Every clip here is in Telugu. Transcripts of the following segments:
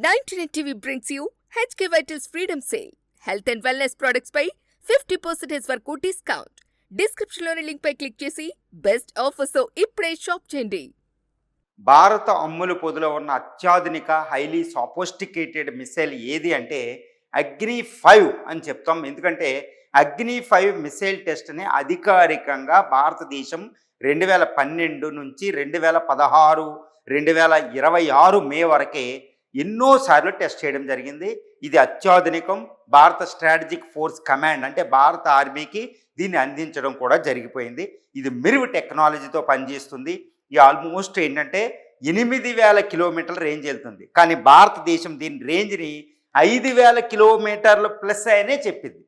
99 TV brings you HK Vital's Freedom Sale. Health and wellness products పై 50% వరకు డిస్కౌంట్. డిస్క్రిప్షన్లోని లింక్ పై క్లిక్ చేసి బెస్ట్ ఆఫర్స్ తో ఇప్పుడే షాప్ చేయండి. భారత అమ్ముల పొదిలో ఉన్న అత్యాధునిక హైలీ సోఫిస్టికేటెడ్ మిసైల్ ఏది అంటే అగ్ని-5 అని చెప్తాం. ఎందుకంటే అగ్ని-5 మిసైల్ టెస్ట్ని అధికారికంగా భారతదేశం 2012 నుంచి 2016, 2026 మే వరకే ఎన్నోసార్లు టెస్ట్ చేయడం జరిగింది. ఇది అత్యాధునికం. భారత స్ట్రాటజిక్ ఫోర్స్ కమాండ్ అంటే భారత ఆర్మీకి దీన్ని అందించడం కూడా జరిగిపోయింది. ఇది మెరుగు టెక్నాలజీతో పనిచేస్తుంది. ఇది ఆల్మోస్ట్ ఏంటంటే 8000 కిలోమీటర్ల రేంజ్ వెళ్తుంది. కానీ భారతదేశం దీని రేంజ్ని 5000 కిలోమీటర్లు ప్లస్ అనే చెప్పింది.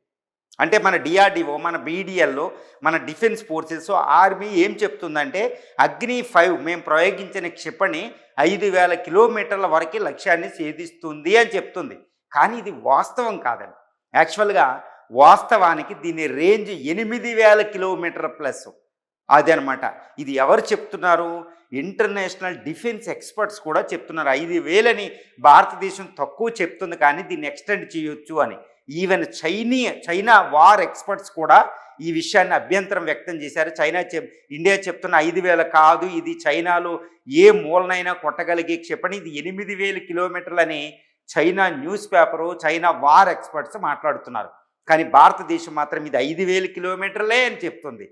అంటే మన డిఆర్డిఓ, మన బీడిఎల్లో, మన డిఫెన్స్ ఫోర్సెస్, ఆర్మీ ఏం చెప్తుందంటే అగ్ని-5 మేము ప్రయోగించిన క్షిపణి 5000 కిలోమీటర్ల వరకు లక్ష్యాన్ని ఛేదిస్తుంది అని చెప్తుంది. కానీ ఇది వాస్తవం కాదండి. యాక్చువల్గా వాస్తవానికి దీని రేంజ్ 8000 కిలోమీటర్ ప్లస్. అదనమాట. ఇది ఎవరు చెప్తున్నారు? ఇంటర్నేషనల్ డిఫెన్స్ ఎక్స్పర్ట్స్ కూడా చెప్తున్నారు. 5000 భారతదేశం తక్కువ చెప్తుంది, కానీ దీన్ని ఎక్స్టెండ్ చేయొచ్చు అని. ఈవెన్ చైనా వార్ ఎక్స్పర్ట్స్ కూడా ఈ విషయాన్ని అభ్యంతరం వ్యక్తం చేశారు. ఇండియా చెప్తున్న 5000 కాదు, ఇది చైనాలో ఏ మూలనైనా కొట్టగలిగే క్షిపణి, ఇది 8000 కిలోమీటర్లని China news paper, China war experts మాట్లాడుతున్నారు. కానీ భారతదేశం మాత్రం ఇది 5000 కిలోమీటర్లే అని చెప్తుంది.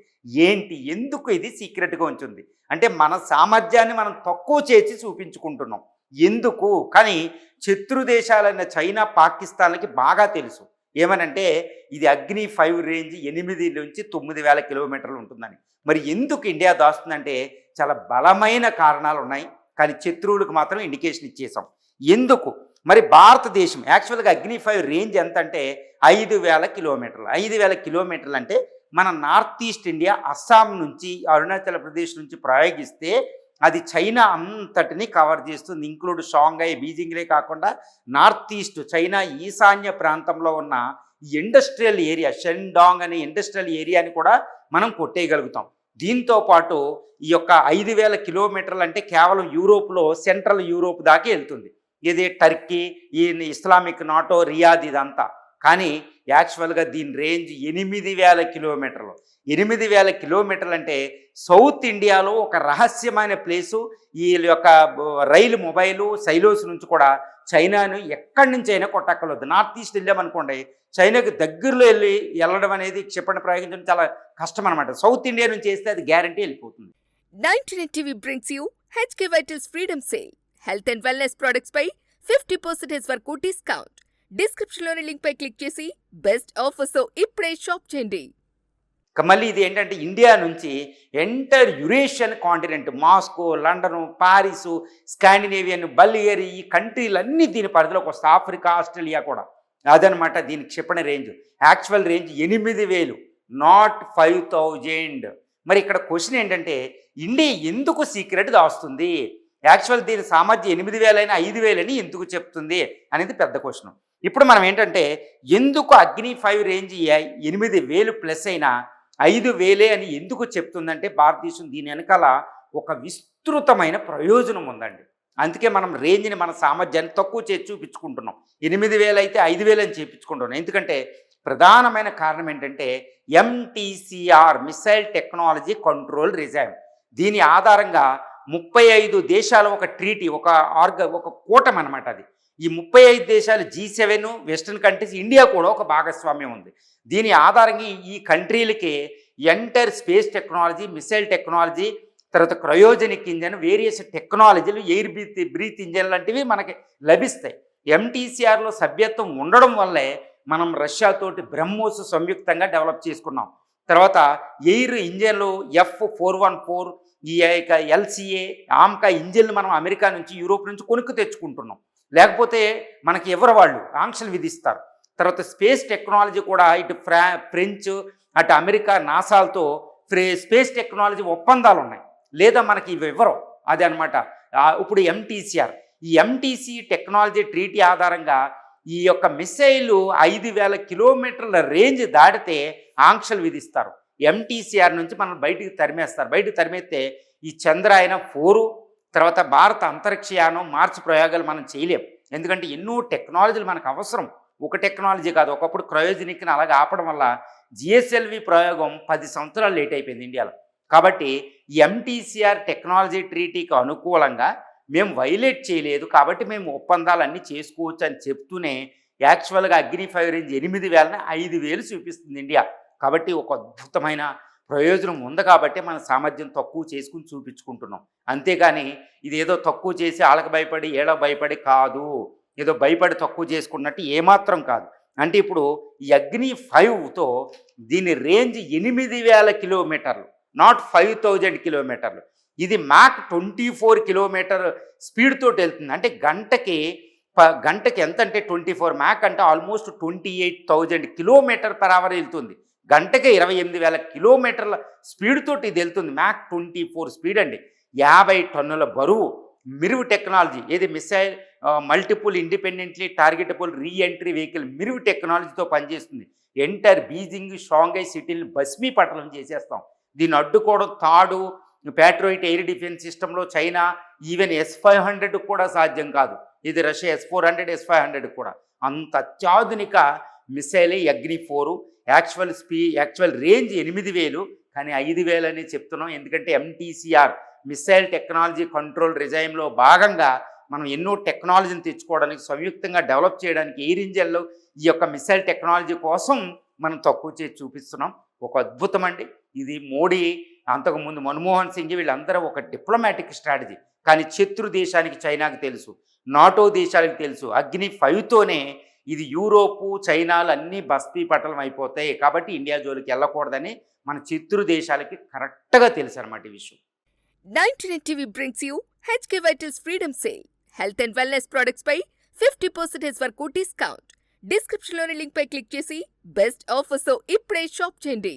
ఏంటి, ఎందుకు ఇది సీక్రెట్గా ఉంచుంది? అంటే మన సామర్థ్యాన్ని మనం తక్కువ చేసి చూపించుకుంటున్నాం ఎందుకు? కానీ శత్రు దేశాలైన చైనా, పాకిస్తాన్లకి బాగా తెలుసు ఏమనంటే ఇది అగ్ని-5 రేంజ్ 8 నుంచి 9000 కిలోమీటర్లు ఉంటుందని. మరి ఎందుకు ఇండియా దాస్తుందంటే చాలా బలమైన కారణాలు ఉన్నాయి. కానీ శత్రువులకు మాత్రం ఇండికేషన్ ఇచ్చేసాం. ఎందుకు? మరి భారతదేశం యాక్చువల్గా అగ్ని-5 రేంజ్ ఎంత అంటే 5000 కిలోమీటర్లు. 5000 కిలోమీటర్లు అంటే మన నార్త్ ఈస్ట్ ఇండియా, అస్సాం నుంచి, అరుణాచల్ ప్రదేశ్ నుంచి ప్రయోగిస్తే అది చైనా అంతటిని కవర్ చేస్తుంది. ఇంక్లూడ్ షాంఘై, బీజింగ్లే కాకుండా నార్త్ ఈస్ట్ చైనా ఈశాన్య ప్రాంతంలో ఉన్న ఇండస్ట్రియల్ ఏరియా, షెండాంగ్ అనే ఇండస్ట్రియల్ ఏరియాని కూడా మనం కొట్టేయగలుగుతాం. దీంతో పాటు ఈ యొక్క 5000 కిలోమీటర్లు అంటే కేవలం యూరోప్లో, సెంట్రల్ యూరోప్ దాకా వెళ్తుంది. ఇది టర్కీ, ఈ ఇస్లామిక్ నాటో, రియాద్ ఇదంతా. కానీ యాక్చువల్గా దీని రేంజ్ 8000 కిలోమీటర్లు. 8000 కిలోమీటర్లు అంటే సౌత్ ఇండియాలో ఒక రహస్యమైన ప్లేసు. ఈ యొక్క రైలు మొబైలు సైలోస్ నుంచి కూడా చైనాను ఎక్కడి నుంచి అయినా కొట్టక్కర్లేదు. నార్త్ ఈస్ట్ వెళ్ళామనుకోండి, చైనాకి దగ్గరలో వెళ్ళడం అనేది క్షిపణి ప్రయోగించడం చాలా కష్టం అనమాట. సౌత్ ఇండియా నుంచి వేస్తే అది గ్యారంటీ వెళ్ళిపోతుంది. 99 TV brings you HK Vital's Freedom Sale. Health and wellness products పై 50% వరకు డిస్కౌంట్. డిస్క్రిప్షన్లోని లింక్ పై క్లిక్ చేసి బెస్ట్ ఆఫర్స్ తో ఇప్పుడే షాప్ చేయండి. మళ్ళీ ఇది ఏంటంటే ఇండియా నుంచి entire Eurasian continent, Moscow, London, Paris, Scandinavian, Bulgaria, ఈ కంట్రీలన్నీ దీని పరిధిలోకి వస్తాయి. ఆఫ్రికా, ఆస్ట్రేలియా కూడా. అదనమాట దీని క్షిపణి రేంజ్. Actual range 8000, not 5000. మరి ఇక్కడ క్వశ్చన్ ఏంటంటే ఇండియా ఎందుకు సీక్రెట్ దాస్తుంది? యాక్చువల్ దీని సామర్థ్యం 8000 అయినా 5000 అని ఎందుకు చెప్తుంది అనేది పెద్ద క్వశ్చన్. ఇప్పుడు మనం ఏంటంటే ఎందుకు అగ్ని-5 రేంజ్ 8000 ప్లస్ అయినా 5000 అని ఎందుకు చెప్తుందంటే భారతదేశం దీని వెనకాల ఒక విస్తృతమైన ప్రయోజనం ఉందండి. అందుకే మనం రేంజ్ని, మన సామర్థ్యాన్ని తక్కువ చేసి చూపించుకుంటున్నాం. 8000 అయితే 5000 అని చేయించుకుంటున్నాం. ఎందుకంటే ప్రధానమైన కారణం ఏంటంటే MTCR, missile technology control regime. దీని ఆధారంగా 35 దేశాల ఒక ట్రీటీ, ఒక కూటమి అనమాట అది. ఈ 35 దేశాలు G7, వెస్టర్న్ కంట్రీస్, ఇండియా కూడా ఒక భాగస్వామ్యం ఉంది. దీని ఆధారంగా ఈ కంట్రీలకి entire space technology, missile technology, తర్వాత క్రయోజనిక్ ఇంజన్, వేరియస్ టెక్నాలజీలు, ఎయిర్ బ్రీత్ ఇంజన్ లాంటివి మనకి లభిస్తాయి. MTCRలో సభ్యత్వం ఉండడం వల్లే మనం రష్యాతోటి బ్రహ్మోస్ సంయుక్తంగా డెవలప్ చేసుకున్నాం. తర్వాత ఎయిర్ ఇంజన్లు F414, ఈ యొక్క LCA, ఆమ్కా ఇంజిన్లు మనం అమెరికా నుంచి, యూరోప్ నుంచి కొనుక్కు తెచ్చుకుంటున్నాం. లేకపోతే మనకి ఎవరు వాళ్ళు ఆంక్షలు విధిస్తారు. తర్వాత స్పేస్ టెక్నాలజీ కూడా ఇటు ఫ్రెంచ్, అటు అమెరికా, నాసాలతో స్పేస్ టెక్నాలజీ ఒప్పందాలు ఉన్నాయి. లేదా మనకి ఇవి ఇవ్వరు. అది అనమాట ఇప్పుడు MTCR. ఈ MTC టెక్నాలజీ ట్రీటీ ఆధారంగా ఈ యొక్క మిసైలు 5000 కిలోమీటర్ల రేంజ్ దాటితే ఆంక్షలు విధిస్తారు. MTCR నుంచి మనం బయటికి తరిమేస్తారు. బయటికి తరిమేస్తే ఈ చంద్రయాన్ 4 తర్వాత భారత అంతరిక్షయానం, మార్చి ప్రయోగాలు మనం చేయలేం. ఎందుకంటే ఎన్నో టెక్నాలజీలు మనకు అవసరం. ఒక టెక్నాలజీ కాదు. ఒకప్పుడు క్రయోజనిక్ని అలాగ ఆపడం వల్ల జిఎస్ఎల్వి ప్రయోగం 10 సంవత్సరాలు లేట్ అయిపోయింది ఇండియాలో. కాబట్టి ఎంటీసీఆర్ టెక్నాలజీ ట్రీటీకి అనుకూలంగా మేము వైలేట్ చేయలేదు, కాబట్టి మేము ఒప్పందాలన్నీ చేసుకోవచ్చు అని చెప్తూనే యాక్చువల్గా అగ్ని 5 రేంజ్ 8,000ని 5,000 చూపిస్తుంది ఇండియా. కాబట్టి ఒక అద్భుతమైన ప్రయోజనం ఉంది కాబట్టి మన సామర్థ్యం తక్కువ చేసుకుని చూపించుకుంటున్నాం. అంతేగాని ఇదేదో తక్కువ చేసి వాళ్ళకి భయపడి ఏళ్ళకి భయపడి కాదు, ఏదో భయపడి తక్కువ చేసుకున్నట్టు ఏమాత్రం కాదు. అంటే ఇప్పుడు ఈ అగ్ని 5తో దీని రేంజ్ 8,000 కిలోమీటర్లు, నాట్ 5,000 కిలోమీటర్లు. ఇది మ్యాక్ 24 కిలోమీటర్ స్పీడ్ తోటి వెళ్తుంది. అంటే గంటకి ఎంత అంటే 24 మ్యాక్ అంటే ఆల్మోస్ట్ 28,000 కిలోమీటర్ పర్ అవర్ వెళ్తుంది. గంటకి 28,000 కిలోమీటర్ల స్పీడ్ తోటి ఇది వెళ్తుంది. మ్యాక్ 24 స్పీడ్ అండి. 50 టన్నుల బరువు, మిరువు టెక్నాలజీ, ఏది missile multiple independently targetable reentry vehicle MIRV టెక్నాలజీతో పనిచేస్తుంది. ఎంటైర్ బీజింగ్ షాంఘై సిటీని భస్మీపటలం చేసేస్తాం. దీన్ని అడ్డుకోవడం తాడు ప్యాట్రోయిట్ ఎయిర్ డిఫెన్స్ సిస్టంలో చైనా ఈవెన్ S-500 కూడా సాధ్యం కాదు. ఇది రష్యా S-400 S-500 కూడా అంత అత్యాధునిక మిసైలే అగ్ని 4. యాక్చువల్ రేంజ్ 8,000 కానీ 5,000 అని చెప్తున్నాం. ఎందుకంటే ఎంటీసీఆర్ మిసైల్ టెక్నాలజీ కంట్రోల్ రిజైమ్లో భాగంగా మనం ఎన్నో టెక్నాలజీని తెచ్చుకోవడానికి, సంయుక్తంగా డెవలప్ చేయడానికి ఎయిర్ ఇంజన్లో ఈ యొక్క మిసైల్ టెక్నాలజీ కోసం మనం తక్కువ చేసి చూపిస్తున్నాం. ఒక అద్భుతం అండి ఇది. మోడీ, అంతకుముందు మన్మోహన్ సింగ్ వీళ్ళందరూ ఒక డిప్లొమాటిక్ స్ట్రాటజీ. కానీ శత్రు దేశానికి చైనాకి తెలుసు, నాటో దేశాలకు తెలుసు అగ్ని 5తోనే ఇది యూరోపు చైనాలు అన్నీ భస్మీపటలం అయిపోతాయి. కాబట్టి ఇండియా జోలికి వెళ్ళకూడదని మన శత్రు దేశాలకి కరెక్ట్గా తెలుసు అనమాట ఈ విషయం. 99 TV brings you HK Vital's Freedom Sale. Health and wellness products పై 50% వరకు డిస్కౌంట్. డిస్క్రిప్షన్లోని లింక్ పై క్లిక్ చేసి బెస్ట్ ఆఫర్స్ ఇప్పుడే షాప్ చేయండి.